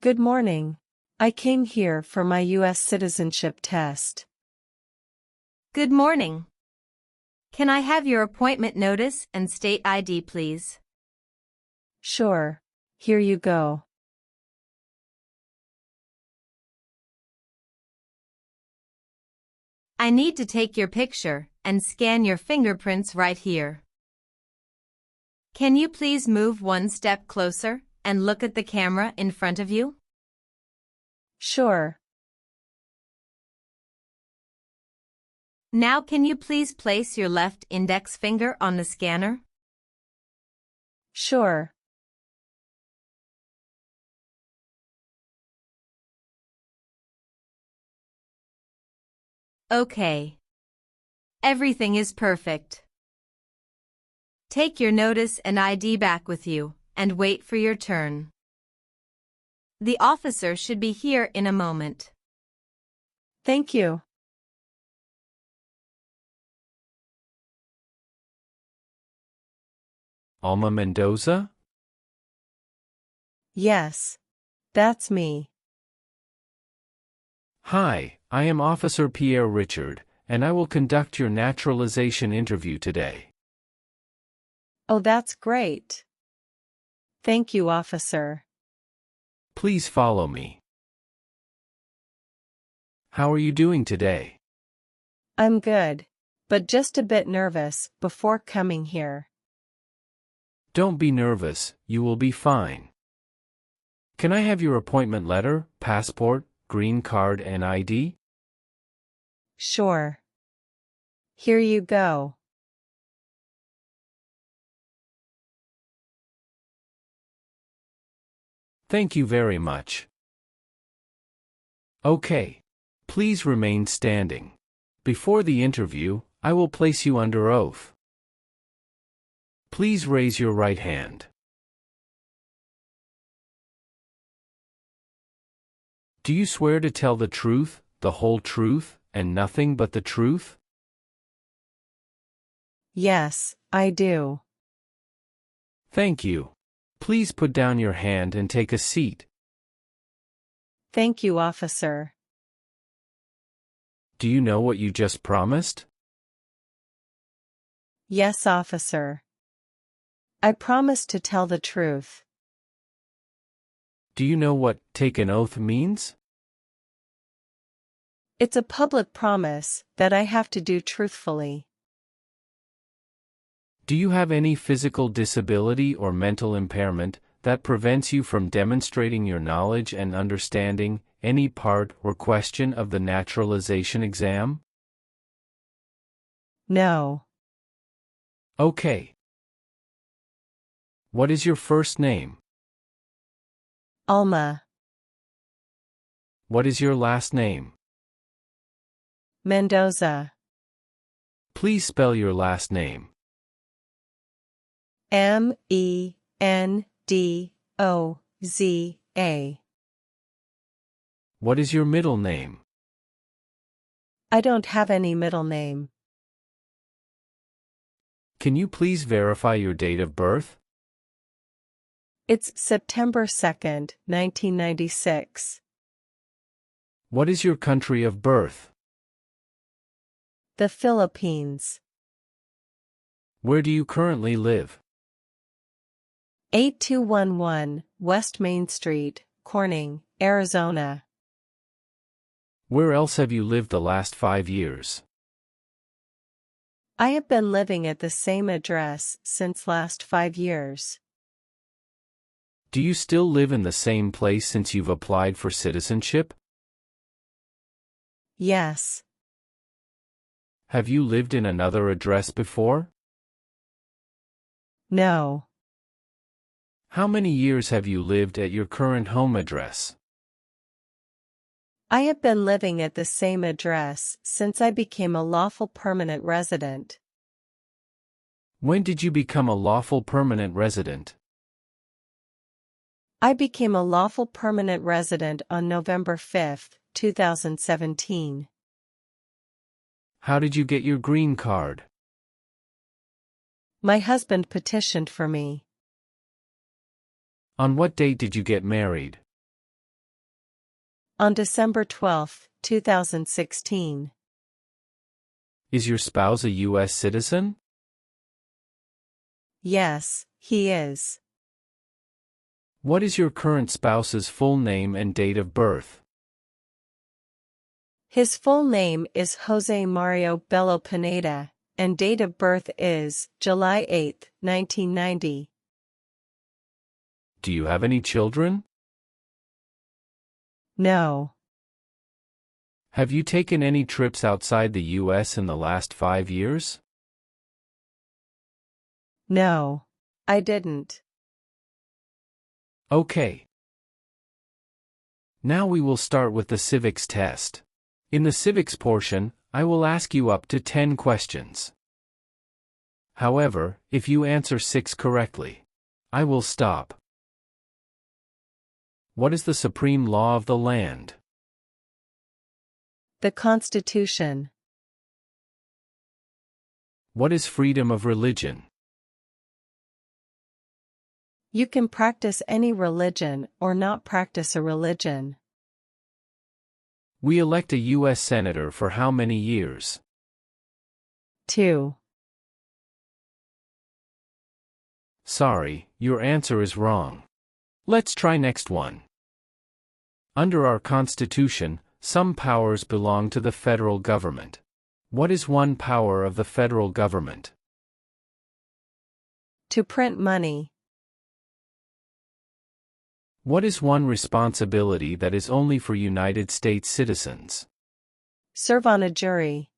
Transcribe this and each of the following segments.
Good morning. I came here for my US citizenship test. Good morning. Can I have your appointment notice and state ID, please? Sure. Here you go. I need to take your picture and scan your fingerprints right here. Can you please move one step closer and look at the camera in front of you? Sure. Now can you please place your left index finger on the scanner? Sure. Okay. Everything is perfect. Take your notice and ID back with you and wait for your turn. The officer should be here in a moment. Thank you. Alma Mendoza? Yes. That's me. Hi, I am Officer Pierre Richard, and I will conduct your naturalization interview today. Oh, that's great. Thank you, officer. Please follow me. How are you doing today? I'm good, but just a bit nervous before coming here. Don't be nervous, you will be fine. Can I have your appointment letter, passport, green card, and ID? Sure. Here you go. Thank you very much. Okay. Please remain standing. Before the interview, I will place you under oath. Please raise your right hand. Do you swear to tell the truth, the whole truth, and nothing but the truth? Yes, I do. Thank you. Please put down your hand and take a seat. Thank you, officer. Do you know what you just promised? Yes, officer. I promise to tell the truth. Do you know what take an oath means? It's a public promise that I have to do truthfully. Do you have any physical disability or mental impairment that prevents you from demonstrating your knowledge and understanding any part or question of the naturalization exam? No. Okay. What is your first name? Alma. What is your last name? Mendoza. Please spell your last name. Mendoza. What is your middle name? I don't have any middle name. Can you please verify your date of birth? It's September 2nd, 1996. What is your country of birth? The Philippines. Where do you currently live? 8211 West Main Street, Corning, Arizona. Where else have you lived the last 5 years? I have been living at the same address since last 5 years. Do you still live in the same place since you've applied for citizenship? Yes. Have you lived in another address before? No. How many years have you lived at your current home address? I have been living at the same address since I became a lawful permanent resident. When did you become a lawful permanent resident? I became a lawful permanent resident on November 5, 2017. How did you get your green card? My husband petitioned for me. On what date did you get married? On December 12, 2016. Is your spouse a US citizen? Yes, he is. What is your current spouse's full name and date of birth? His full name is Jose Mario Bello Pineda, and date of birth is July 8, 1990. Do you have any children? No. Have you taken any trips outside the US in the last 5 years? No. I didn't. Okay. Now we will start with the civics test. In the civics portion, I will ask you up to 10 questions. However, if you answer 6 correctly, I will stop. What is the supreme law of the land? The Constitution. What is freedom of religion? You can practice any religion or not practice a religion. We elect a U.S. Senator for how many years? 2. Sorry, your answer is wrong. Let's try next one. Under our Constitution, some powers belong to the federal government. What is one power of the federal government? To print money. What is one responsibility that is only for United States citizens? Serve on a jury.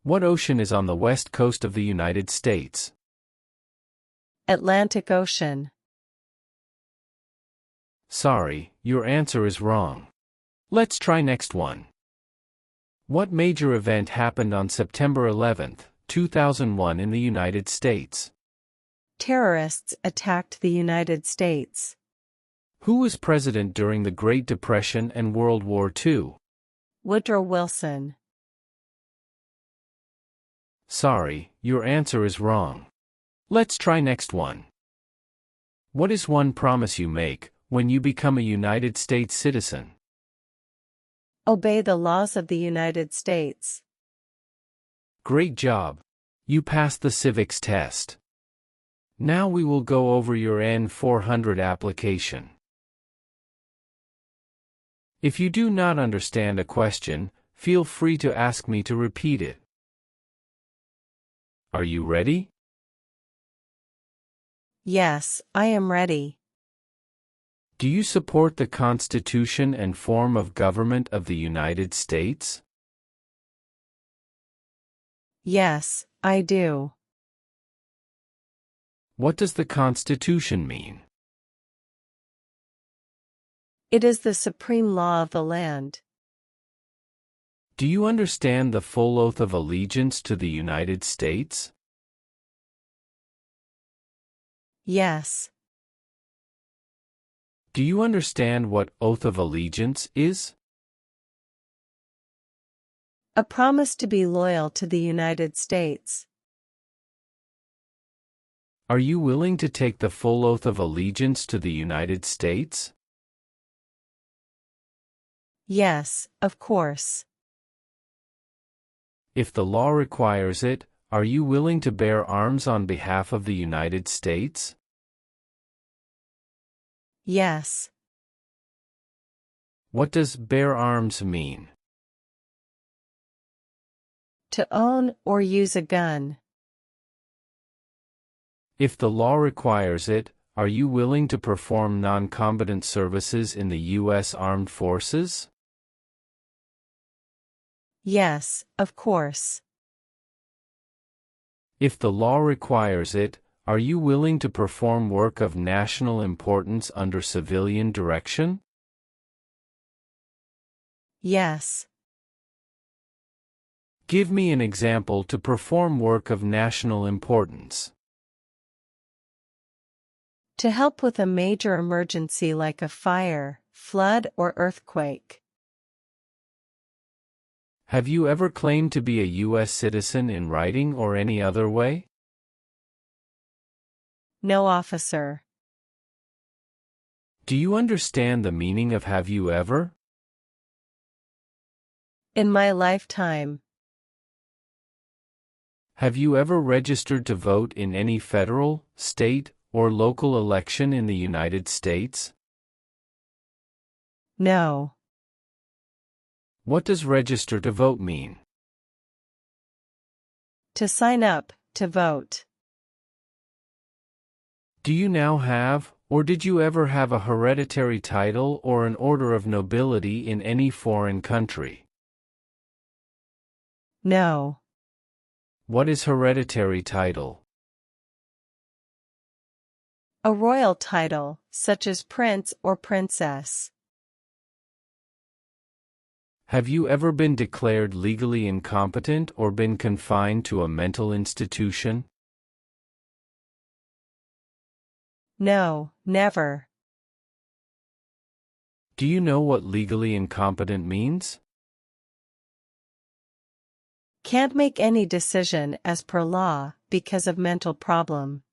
What ocean is on the west coast of the United States? Atlantic Ocean. Sorry, your answer is wrong. Let's try next one. What major event happened on September 11, 2001 in the United States? Terrorists attacked the United States. Who was president during the Great Depression and World War II? Woodrow Wilson. Sorry, your answer is wrong. Let's try next one. What is one promise you make when you become a United States citizen? Obey the laws of the United States. Great job. You passed the civics test. Now we will go over your N400 application. If you do not understand a question, feel free to ask me to repeat it. Are you ready? Yes, I am ready. Do you support the Constitution and form of government of the United States? Yes, I do. What does the Constitution mean? It is the supreme law of the land. Do you understand the full oath of allegiance to the United States? Yes. Do you understand what oath of allegiance is? A promise to be loyal to the United States. Are you willing to take the full oath of allegiance to the United States? Yes, of course. If the law requires it, are you willing to bear arms on behalf of the United States? Yes. What does bear arms mean? To own or use a gun. If the law requires it, are you willing to perform non-combatant services in the U.S. Armed Forces? Yes, of course. If the law requires it, are you willing to perform work of national importance under civilian direction? Yes. Give me an example to perform work of national importance. To help with a major emergency like a fire, flood, or earthquake. Have you ever claimed to be a U.S. citizen in writing or any other way? No, officer. Do Do you understand the meaning of have you ever? In my lifetime. Have you ever registered to vote in any federal, state, or local election in the United States? No. What does register to vote mean? To sign up, to vote. Do you now have, or did you ever have a hereditary title or an order of nobility in any foreign country? No. What is hereditary title? A royal title, such as prince or princess. Have you ever been declared legally incompetent or been confined to a mental institution? No, never. Do you know what legally incompetent means? Can't make any decision as per law, because of mental problem.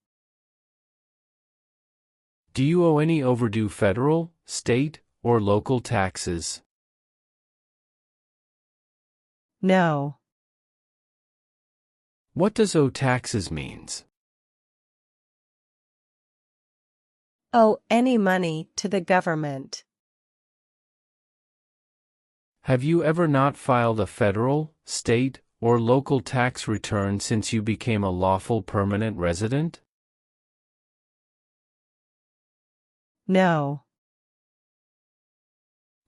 Do you owe any overdue federal, state, or local taxes? No. What does owe taxes means? Owe any money to the government. Have you ever not filed a federal, state, or local tax return since you became a lawful permanent resident? No.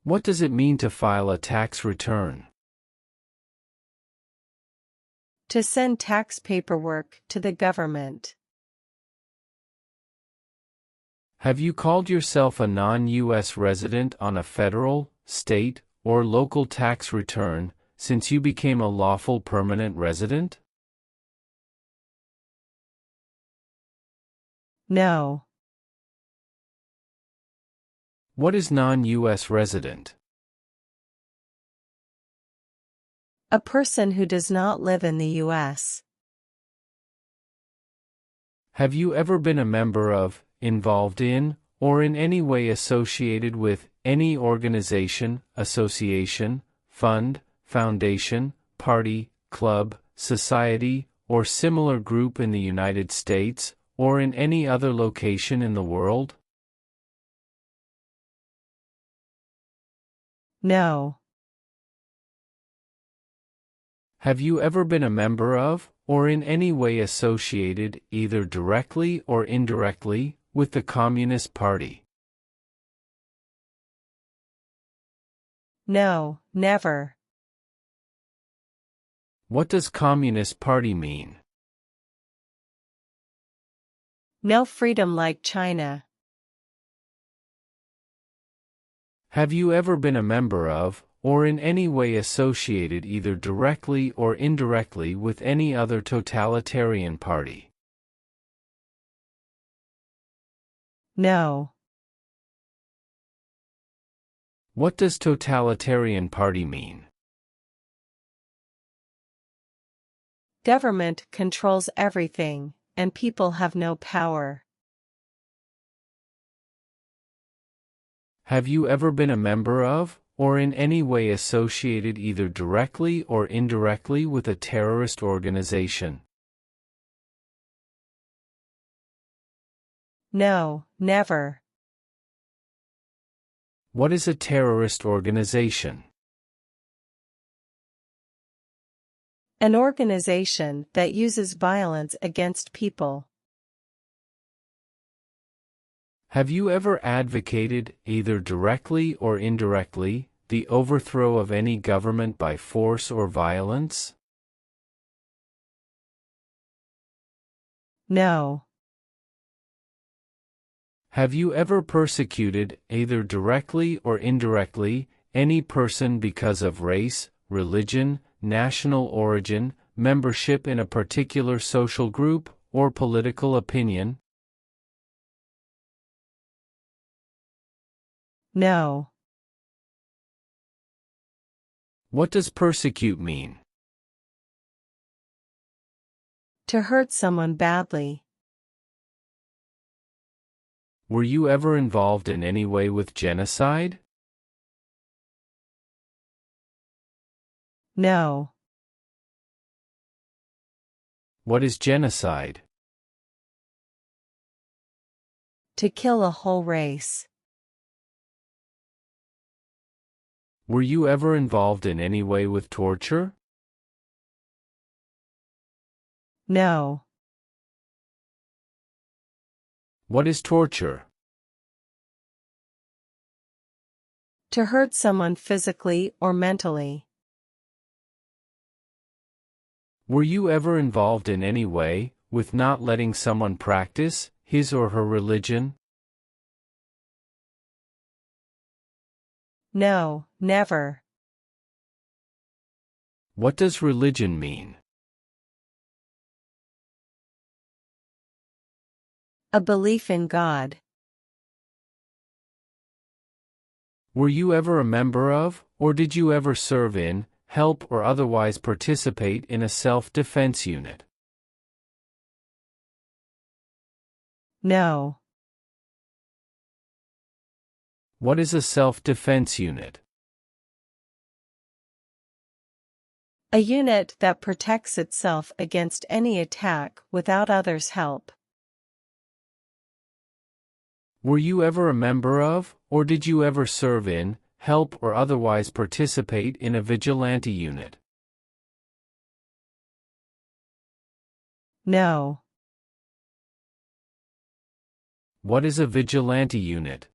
What does it mean to file a tax return? To send tax paperwork to the government. Have you called yourself a non-U.S. resident on a federal, state, or local tax return since you became a lawful permanent resident? No. What is non-U.S. resident? A person who does not live in the U.S. Have you ever been a member of, involved in, or in any way associated with, any organization, association, fund, foundation, party, club, society, or similar group in the United States, or in any other location in the world? No. Have you ever been a member of, or in any way associated, either directly or indirectly, with the Communist Party? No, never. What does Communist Party mean? No freedom like China. Have you ever been a member of, or in any way associated either directly or indirectly with any other totalitarian party? No. What does totalitarian party mean? Government controls everything, and people have no power. Have you ever been a member of, or in any way associated either directly or indirectly with a terrorist organization? No, never. What is a terrorist organization? An organization that uses violence against people. Have you ever advocated, either directly or indirectly, the overthrow of any government by force or violence? No. Have you ever persecuted, either directly or indirectly, any person because of race, religion, national origin, membership in a particular social group, or political opinion? No. What does persecute mean? To hurt someone badly. Were you ever involved in any way with genocide? No. What is genocide? To kill a whole race. Were you ever involved in any way with torture? No. What is torture? To hurt someone physically or mentally. Were you ever involved in any way with not letting someone practice his or her religion? No, never. What does religion mean? A belief in God. Were you ever a member of, or did you ever serve in, help or otherwise participate in a self-defense unit? No. What is a self-defense unit? A unit that protects itself against any attack without others' help. Were you ever a member of, or did you ever serve in, help or otherwise participate in a vigilante unit? No. What is a vigilante unit?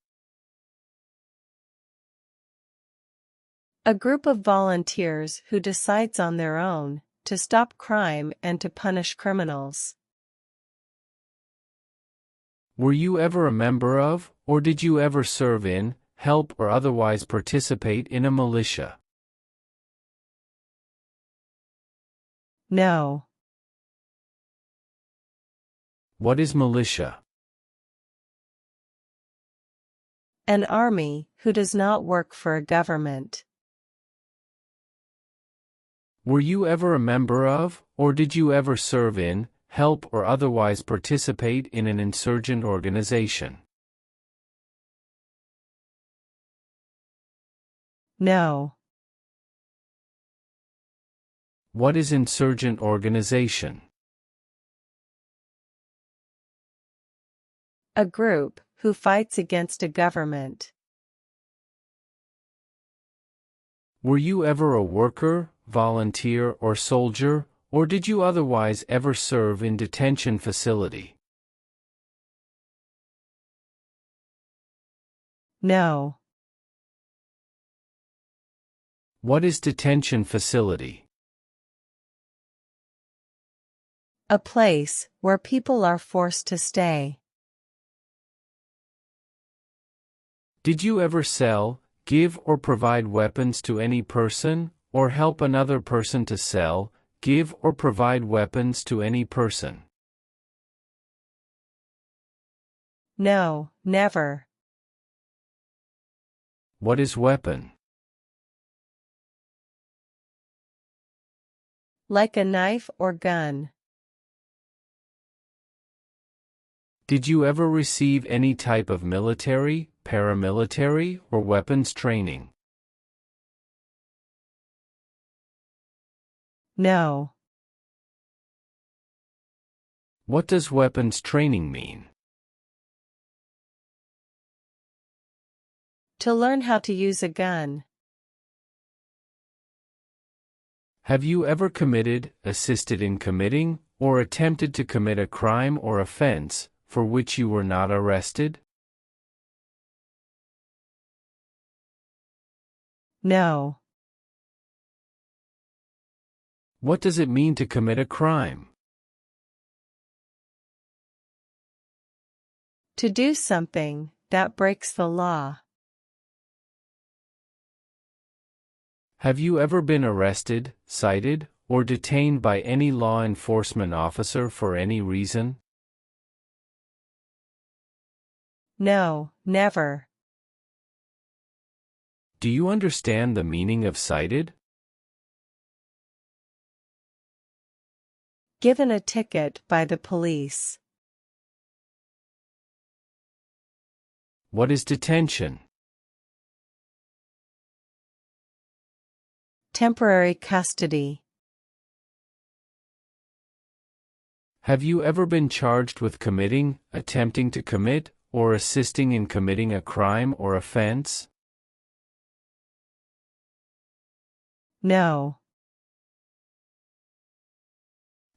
A group of volunteers who decides on their own to stop crime and to punish criminals. Were you ever a member of, or did you ever serve in, help or otherwise participate in a militia? No. What is militia? An army who does not work for a government. Were you ever a member of, or did you ever serve in, help or otherwise participate in an insurgent organization? No. What is insurgent organization? A group who fights against a government. Were you ever a worker, volunteer or soldier, or did you otherwise ever serve in detention facility? No. What is detention facility? A place where people are forced to stay. Did you ever sell, give or provide weapons to any person, or help another person to sell, give or provide weapons to any person? No, never. What is weapon? Like a knife or gun. Did you ever receive any type of military, paramilitary, or weapons training? No. What does weapons training mean? To learn how to use a gun. Have you ever committed, assisted in committing, or attempted to commit a crime or offense for which you were not arrested? No. What does it mean to commit a crime? To do something that breaks the law. Have you ever been arrested, cited, or detained by any law enforcement officer for any reason? No, never. Do you understand the meaning of cited? Given a ticket by the police. What is detention? Temporary custody. Have you ever been charged with committing, attempting to commit, or assisting in committing a crime or offense? No.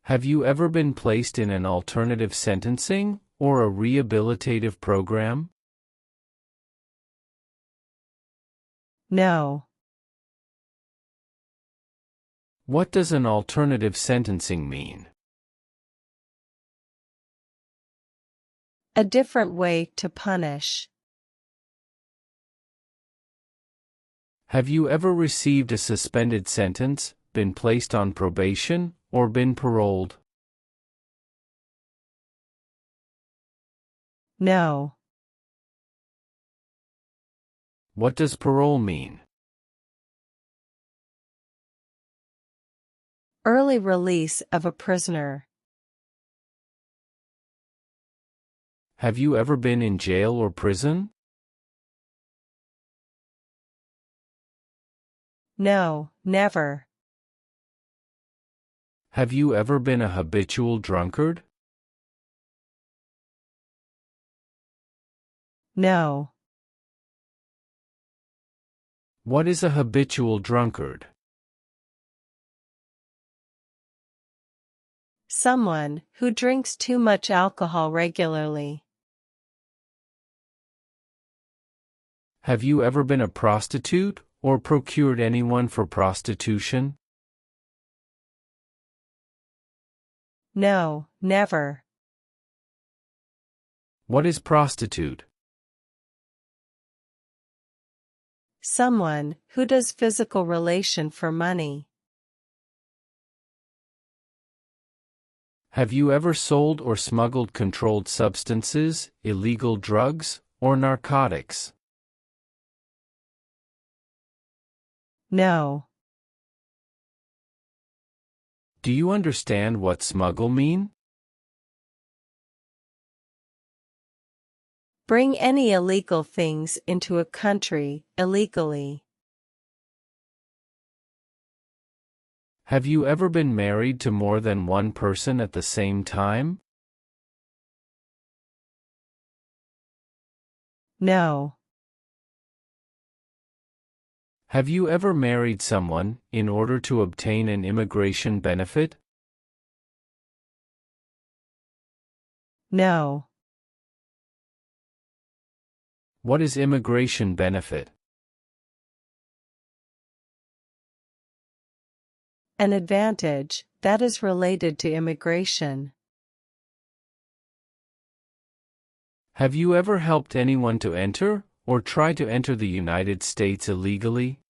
Have you ever been placed in an alternative sentencing or a rehabilitative program? No. What does an alternative sentencing mean? A different way to punish. Have you ever received a suspended sentence, been placed on probation, or been paroled? No. What does parole mean? Early release of a prisoner. Have you ever been in jail or prison? No, never. Have you ever been a habitual drunkard? No. What is a habitual drunkard? Someone who drinks too much alcohol regularly. Have you ever been a prostitute or procured anyone for prostitution? No, never. What is prostitute? Someone who does physical relation for money. Have you ever sold or smuggled controlled substances, illegal drugs, or narcotics? No. Do you understand what smuggle mean? Bring any illegal things into a country illegally. Have you ever been married to more than one person at the same time? No. Have you ever married someone in order to obtain an immigration benefit? No. What is immigration benefit? An advantage that is related to immigration. Have you ever helped anyone to enter or try to enter the United States illegally?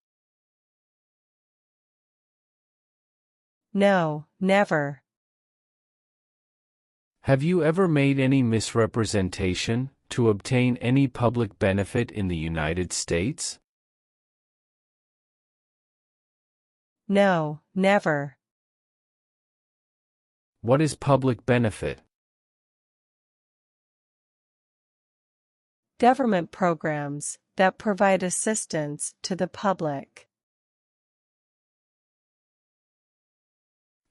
No, never. Have you ever made any misrepresentation to obtain any public benefit in the United States? No, never. What is public benefit? Government programs that provide assistance to the public.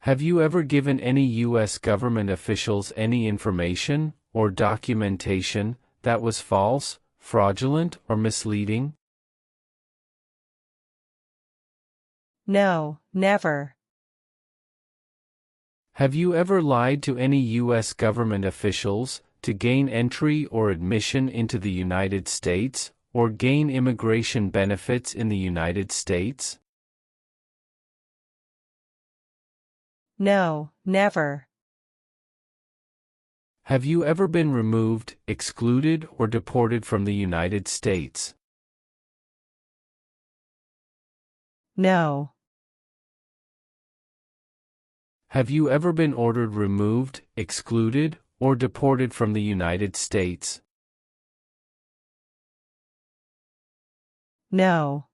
Have you ever given any U.S. government officials any information or documentation that was false, fraudulent, or misleading? No, never. Have you ever lied to any U.S. government officials to gain entry or admission into the United States, or gain immigration benefits in the United States? No, never. Have you ever been removed, excluded, or deported from the United States? No. Have you ever been ordered removed, excluded, or deported from the United States? No.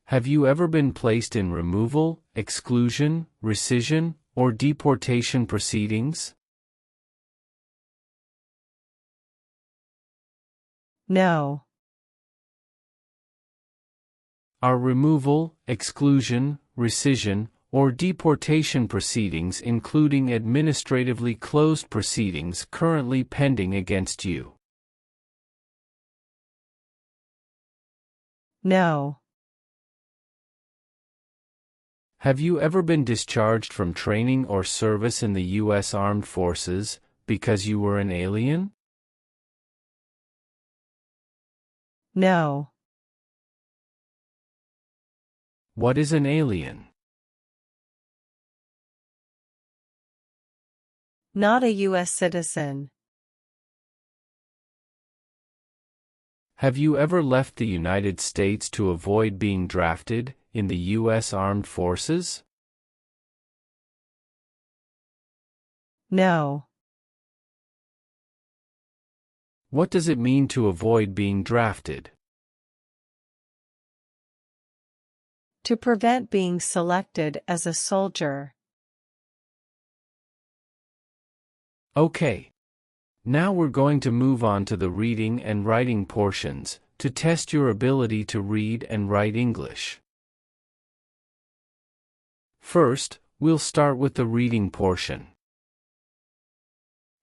Have you ever been placed in removal, exclusion, rescission, or deportation proceedings? No. Are removal, exclusion, rescission, or deportation proceedings, including administratively closed proceedings, currently pending against you? No. Have you ever been discharged from training or service in the U.S. Armed Forces because you were an alien? No. What is an alien? Not a US citizen. Have you ever left the United States to avoid being drafted in the U.S. Armed Forces? No. What does it mean to avoid being drafted? To prevent being selected as a soldier. Okay. Now we're going to move on to the reading and writing portions, to test your ability to read and write English. First, we'll start with the reading portion.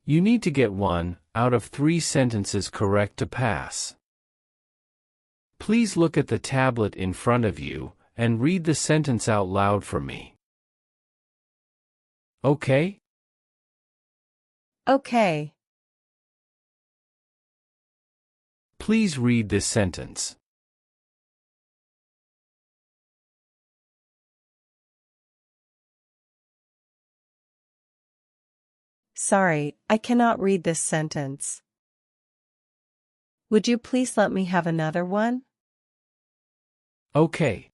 You need to get 1 out of 3 sentences correct to pass. Please look at the tablet in front of you, and read the sentence out loud for me. Okay? Okay. Please read this sentence. Sorry, I cannot read this sentence. Would you please let me have another one? Okay.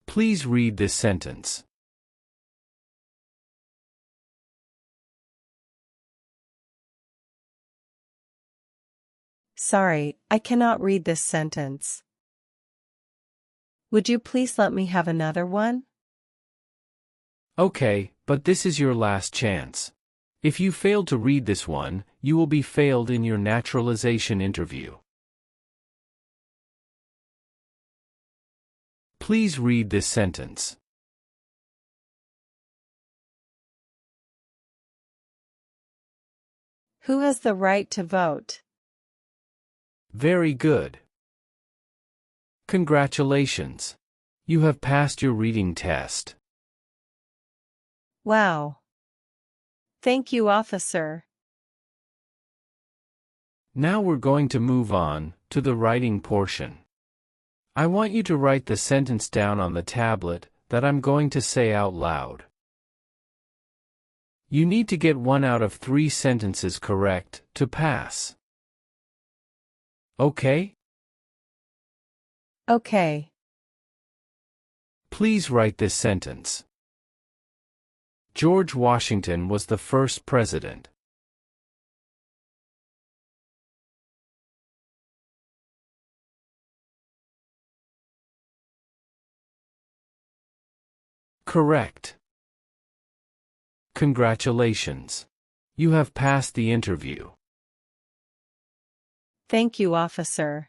Please read this sentence. Sorry, I cannot read this sentence. Would you please let me have another one? Okay, but this is your last chance. If you fail to read this one, you will be failed in your naturalization interview. Please read this sentence. Who has the right to vote? Very good. Congratulations. You have passed your reading test. Wow. Thank you, officer. Now we're going to move on to the writing portion. I want you to write the sentence down on the tablet that I'm going to say out loud. You need to get 1 out of 3 sentences correct to pass. Okay? Okay. Please write this sentence. George Washington was the first president. Correct. Congratulations. You have passed the interview. Thank you, officer.